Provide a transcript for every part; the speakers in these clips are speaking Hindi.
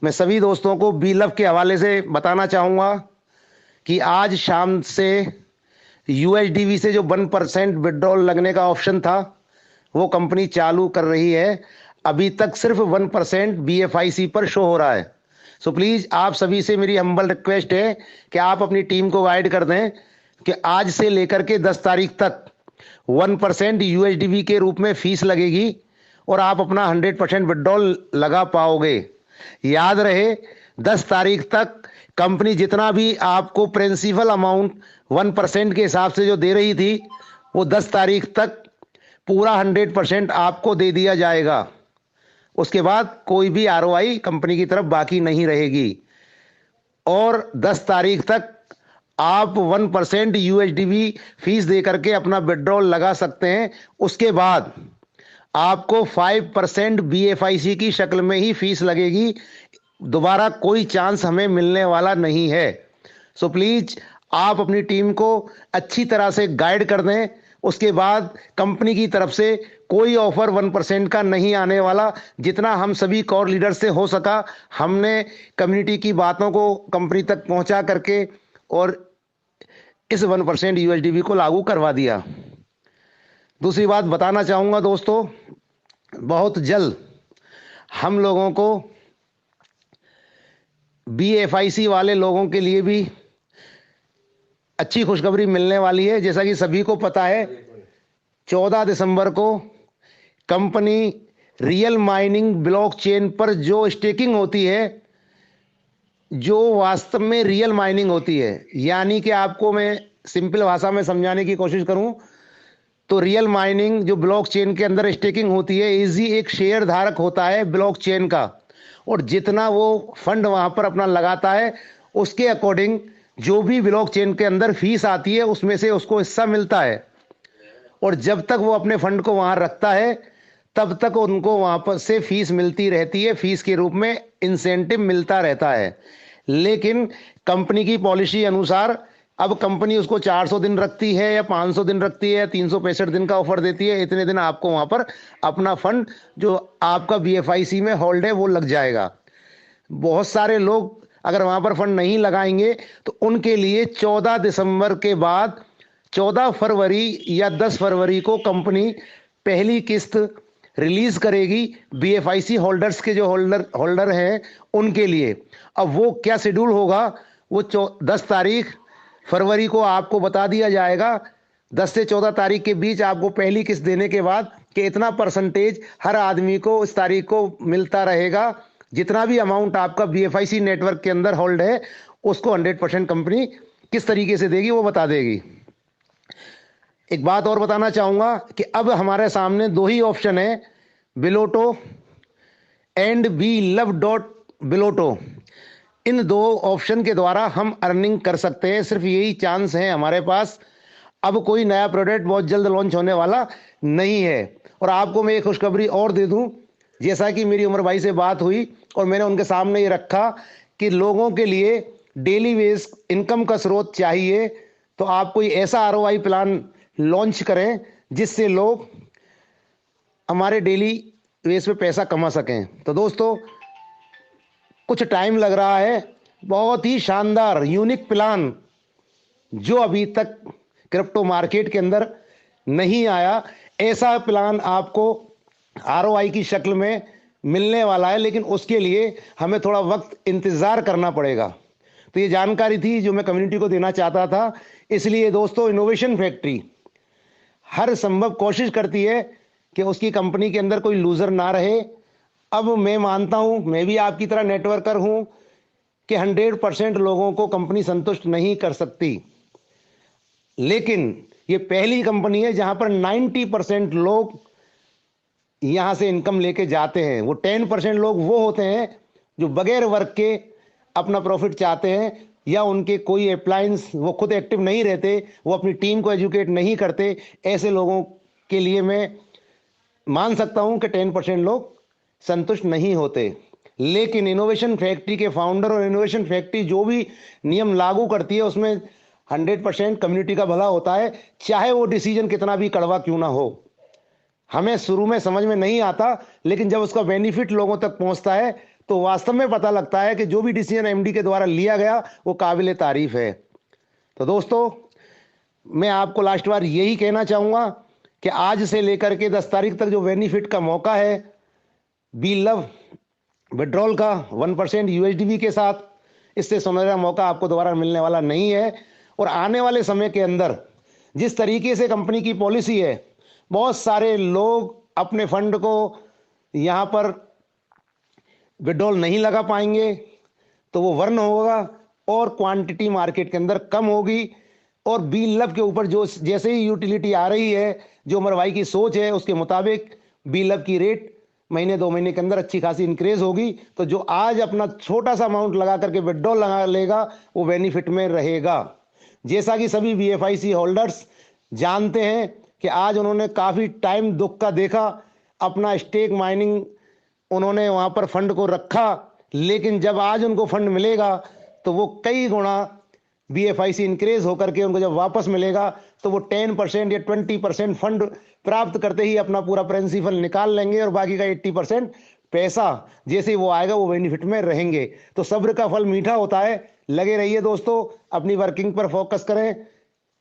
मैं सभी दोस्तों को बी लव के हवाले से बताना चाहूँगा कि आज शाम से यूएसडीवी से जो 1% विड्रॉल लगने का ऑप्शन था वो कंपनी चालू कर रही है। अभी तक सिर्फ 1% बीएफआईसी पर शो हो रहा है। सो प्लीज आप सभी से मेरी हम्बल रिक्वेस्ट है कि आप अपनी टीम को गाइड कर दें कि आज से लेकर के 10 तारीख तक 1% यूएसडीवी के रूप में फीस लगेगी और आप अपना 100% विड्रॉल लगा पाओगे। याद रहे 10 तारीख तक कंपनी जितना भी आपको प्रिंसिपल अमाउंट 1% के हिसाब से जो दे रही थी वो 10 तारीख तक पूरा 100% आपको दे दिया जाएगा। उसके बाद कोई भी आरओआई कंपनी की तरफ बाकी नहीं रहेगी और 10 तारीख तक आप 1% यूएसडीवी फीस दे करके अपना विड्रॉल लगा सकते हैं। उसके बाद आपको 5% बीएफआईसी की शक्ल में ही फीस लगेगी। दोबारा कोई चांस हमें मिलने वाला नहीं है। सो प्लीज आप अपनी टीम को अच्छी तरह से गाइड कर दें। उसके बाद कंपनी की तरफ से कोई ऑफर 1% का नहीं आने वाला। जितना हम सभी कोर लीडर से हो सका हमने कम्युनिटी की बातों को कंपनी तक पहुंचा करके और इस 1% यूएसडीवी को लागू करवा दिया। दूसरी बात बताना चाहूंगा दोस्तों, बहुत जल्द हम लोगों को बीएफआईसी वाले लोगों के लिए भी अच्छी खुशखबरी मिलने वाली है। जैसा कि सभी को पता है 14 दिसंबर को कंपनी रियल माइनिंग ब्लॉकचेन पर जो स्टेकिंग होती है, जो वास्तव में रियल माइनिंग होती है, यानी कि आपको मैं सिंपल भाषा में समझाने की कोशिश करूं तो रियल माइनिंग जो ब्लॉकचेन के अंदर स्टेकिंग होती है, इजी एक शेयर धारक होता है ब्लॉकचेन का और जितना वो फंड वहां पर अपना लगाता है उसके अकॉर्डिंग जो भी ब्लॉकचेन के अंदर फीस आती है उसमें से उसको हिस्सा मिलता है और जब तक वो अपने फंड को वहां रखता है तब तक उनको वहां पर से फीस मिलती रहती है। फीस के रूप में इंसेंटिव मिलता रहता है। लेकिन कंपनी की पॉलिसी अनुसार अब कंपनी उसको 400 दिन रखती है या 500 दिन रखती है या 365 दिन का ऑफर देती है। इतने दिन आपको वहां पर अपना फंड जो आपका बीएफआईसी में होल्ड है वो लग जाएगा। बहुत सारे लोग अगर वहां पर फंड नहीं लगाएंगे तो उनके लिए 14 दिसंबर के बाद 14 फरवरी या 10 फरवरी को कंपनी पहली किस्त रिलीज करेगी बीएफआईसी होल्डर्स के जो होल्डर हैं उनके लिए। अब वो क्या शेड्यूल होगा वो 10 तारीख फरवरी को आपको बता दिया जाएगा। 10 से 14 तारीख के बीच आपको पहली किस्त देने के बाद कि इतना परसेंटेज हर आदमी को इस तारीख को मिलता रहेगा। जितना भी अमाउंट आपका बीएफआईसी नेटवर्क के अंदर होल्ड है उसको 100% कंपनी किस तरीके से देगी वो बता देगी। एक बात और बताना चाहूंगा कि अब हमारे सामने दो ही ऑप्शन है, बिलोटो एंड बी लव डॉट बिलोटो। इन दो ऑप्शन के द्वारा हम अर्निंग कर सकते हैं। सिर्फ यही चांस है हमारे पास। अब कोई नया प्रोडक्ट बहुत जल्द लॉन्च होने वाला नहीं है। और आपको मैं एक खुशखबरी और दे दूं, जैसा कि मेरी उमर भाई से बात हुई और मैंने उनके सामने ये रखा कि लोगों के लिए डेली बेस इनकम का स्रोत चाहिए तो आप कोई ऐसा आरओआई प्लान लॉन्च करें जिससे लोग हमारे डेली बेस पे पैसा कमा सकें। तो दोस्तों कुछ टाइम लग रहा है, बहुत ही शानदार यूनिक प्लान जो अभी तक क्रिप्टो मार्केट के अंदर नहीं आया, ऐसा प्लान आपको आरओआई की शक्ल में मिलने वाला है। लेकिन उसके लिए हमें थोड़ा वक्त इंतजार करना पड़ेगा। तो ये जानकारी थी जो मैं कम्युनिटी को देना चाहता था। इसलिए दोस्तों इनोवेशन फैक्ट्री हर संभव कोशिश करती है कि उसकी कंपनी के अंदर कोई लूजर ना रहे। अब मैं मानता हूं, मैं भी आपकी तरह नेटवर्कर हूं कि 100% लोगों को कंपनी संतुष्ट नहीं कर सकती, लेकिन ये पहली कंपनी है जहां पर 90% लोग यहां से इनकम लेके जाते हैं। वो 10% लोग वो होते हैं जो बगैर वर्क के अपना प्रॉफिट चाहते हैं या उनके कोई अप्लायंस वो खुद एक्टिव नहीं रहते, वो अपनी टीम को एजुकेट नहीं करते। ऐसे लोगों के लिए मैं मान सकता हूं कि 10% लोग संतुष्ट नहीं होते। लेकिन इनोवेशन फैक्ट्री के फाउंडर और इनोवेशन फैक्ट्री जो भी नियम लागू करती है उसमें 100% कम्युनिटी का भला होता है, चाहे वो डिसीजन कितना भी कड़वा क्यों ना हो। हमें शुरू में समझ में नहीं आता, लेकिन जब उसका बेनिफिट लोगों तक पहुंचता है तो वास्तव में पता लगता है कि जो भी डिसीजन एमडी के द्वारा लिया गया वो काबिल तारीफ है। तो दोस्तों, मैं आपको लास्ट बार यही कहना चाहूंगा कि आज से लेकर के 10 तारीख तक जो बेनिफिट का मौका है बी लव विड्रॉल का 1% यूएसडीबी के साथ, इससे सुनहरा मौका आपको दोबारा मिलने वाला नहीं है। और आने वाले समय के अंदर जिस तरीके से कंपनी की पॉलिसी है, बहुत सारे लोग अपने फंड को यहां पर विड्रॉल नहीं लगा पाएंगे, तो वो वर्न होगा और क्वांटिटी मार्केट के अंदर कम होगी। और बी लव के ऊपर जो जैसे ही यूटिलिटी आ रही है, जो अमर भाई की सोच है उसके मुताबिक बी लव की रेट महीने 2 महीने के अंदर अच्छी खासी इंक्रीज होगी। तो जो आज अपना छोटा सा अमाउंट लगा करके विड्रॉल लगा लेगा वो बेनिफिट में रहेगा। जैसा कि सभी बीएफआईसी होल्डर्स जानते हैं कि आज उन्होंने काफी टाइम दुख का देखा, अपना स्टेक माइनिंग उन्होंने वहां पर फंड को रखा, लेकिन जब आज उनको फंड मिलेगा तो वो कई गुना बीएफआईसी इंक्रीज होकर के उनको जब वापस मिलेगा तो वो 10% या 20% फंड प्राप्त करते ही अपना पूरा प्रिंसिपल निकाल लेंगे और बाकी का 80% पैसा जैसे ही वो आएगा वो बेनिफिट में रहेंगे। तो सब्र का फल मीठा होता है। लगे रहिए दोस्तों, अपनी वर्किंग पर फोकस करें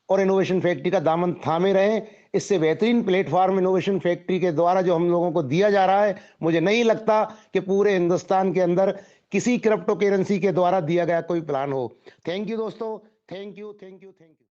और इनोवेशन फैक्ट्री का दामन थामे रहें। इससे बेहतरीन प्लेटफॉर्म इनोवेशन फैक्ट्री के द्वारा जो हम लोगों को दिया जा रहा है, मुझे नहीं लगता कि पूरे हिंदुस्तान के अंदर किसी क्रिप्टो करेंसी के द्वारा दिया गया कोई प्लान हो। थैंक यू दोस्तों, thank you, thank you, thank you.